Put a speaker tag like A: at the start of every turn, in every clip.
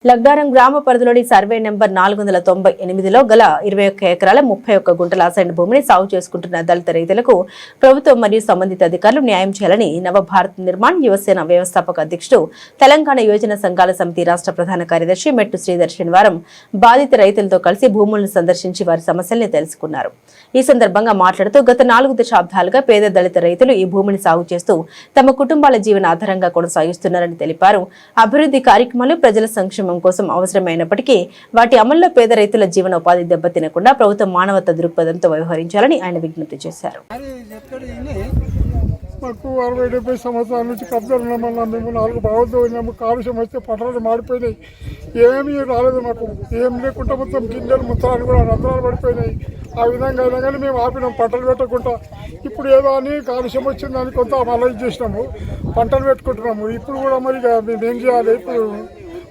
A: లగ్గారం గ్రామ పరిధిలోని survey number 498లో గల 21 ఎకరాల 31 గుంటల అసైన్ భూమిని సాగు చేసుకుంటున్న దళిత రైతులకు ప్రభుత్వం మరియు సంబంధిత అధికారులు న్యాయం చేయాలని నవభారత్ నిర్మాణ్ యువసేన వ్యవస్థాపక అధ్యక్షుడు తెలంగాణ యోజన సంఘాల సమితి రాష్ట్ర ప్రధాన కార్యదర్శి మెట్టు శ్రీధర్ శనివారం బాధిత రైతులతో కలిసి భూములను సందర్శించి వారి సమస్యల్ని తెలుసుకున్నారు. ఈ సందర్భంగా మాట్లాడుతూ గత 4 దశాబ్దాలుగా పేద దళిత రైతులు ఈ భూమిని సాగు చేస్తూ తమ కుటుంబాల జీవన ఆధారంగా కొనసాగిస్తున్నారని తెలిపారు. అభివృద్ధి కార్యక్రమాలు ప్రజల సంక్షేమం కోసం అవసరమైనప్పటికీ వాటి అమల్లో పేద రైతుల జీవనోపాధి దెబ్బతినకుండా ప్రభుత్వం మానవతా దృక్పథంతో వ్యవహరించాలని ఆయన విజ్ఞప్తి చేశారు.
B: మాకు 60-70 సంవత్సరాల నుంచి కబ్జాలు ఉన్నామన్నా మేము 4 బావులతో ఉన్నాము. కాలుష్యం వస్తే పట్టణాలు మాడిపోయినాయి. ఏమీ రాలేదు, మాకు ఏం లేకుండా మొత్తం గింజలు ముత్తరాలు కూడా రంధ్రాలు పడిపోయినాయి. ఆ విధంగా అయినా కానీ మేము ఆపినాం పంటలు పెట్టకుండా. ఇప్పుడు ఏదో అని కాలుష్యం వచ్చిందని కొంత మళ్ళీ చేసినాము, పంటలు పెట్టుకుంటున్నాము. ఇప్పుడు కూడా మరి మేము ఏం చేయాలి? ఇప్పుడు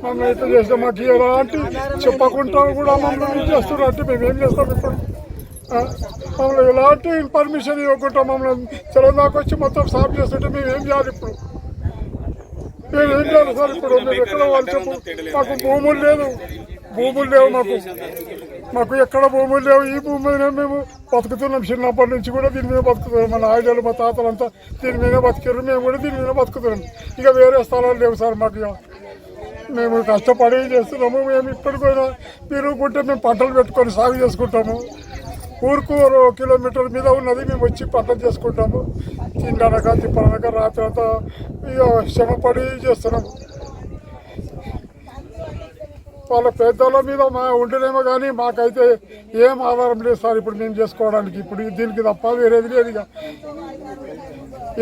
B: మమ్మల్ని అయితే చేసినాం, మాకు ఎలాంటి చెప్పకుండా కూడా మమ్మల్ని చేస్తున్నారు అంటే మేము ఏం చేస్తాం? ఇప్పుడు మమ్మల్ని ఎలాంటి పర్మిషన్ ఇవ్వకుండా మమ్మల్ని తెలంగాణకు వచ్చి మొత్తం సాఫ్ చేస్తుంటే మేము ఏం చేయాలి? ఇప్పుడు మేము ఏం చేయాలి సార్? ఇప్పుడు మేము ఎక్కడ వాళ్ళు చెప్పు, మాకు భూములు లేవు మాకు ఎక్కడ భూములు లేవు. ఈ భూమి మీద మేము బతుకుతున్నాం. చిన్నప్పటి నుంచి కూడా దీని మీద బతుకుతున్నాం. మన ఆయుధాలు మా తాతలంతా దీని మీద బతికారు, మేము కూడా దీని మీద బతుకుతున్నాం. ఇక వేరే స్థలాలు లేవు సార్ మాకు. మేము కష్టపడి చేస్తున్నాము. మేము ఇప్పటికైనా మీరు ఉంటే మేము పంటలు పెట్టుకొని సాగు చేసుకుంటాము. ఊరుకు 1 కిలోమీటర్ మీద ఉన్నది, మేము వచ్చి పంటలు చేసుకుంటాము. తిండనక తిప్పనక రాత్రి అంతా ఇక శ్రమపడి చేస్తున్నాము. వాళ్ళ పెద్దల మీద ఉంటేనేమో కానీ మాకైతే ఏం ఆధారం లేదు సార్ ఇప్పుడు మేము చేసుకోవడానికి. ఇప్పుడు దీనికి తప్ప వేరేది లేదు. ఇక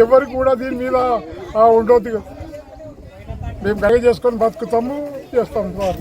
B: ఎవరికి కూడా దీని మీద ఉండొద్దు. మేము గడి చేసుకొని బతుకుతాము, చేస్తాము సార్.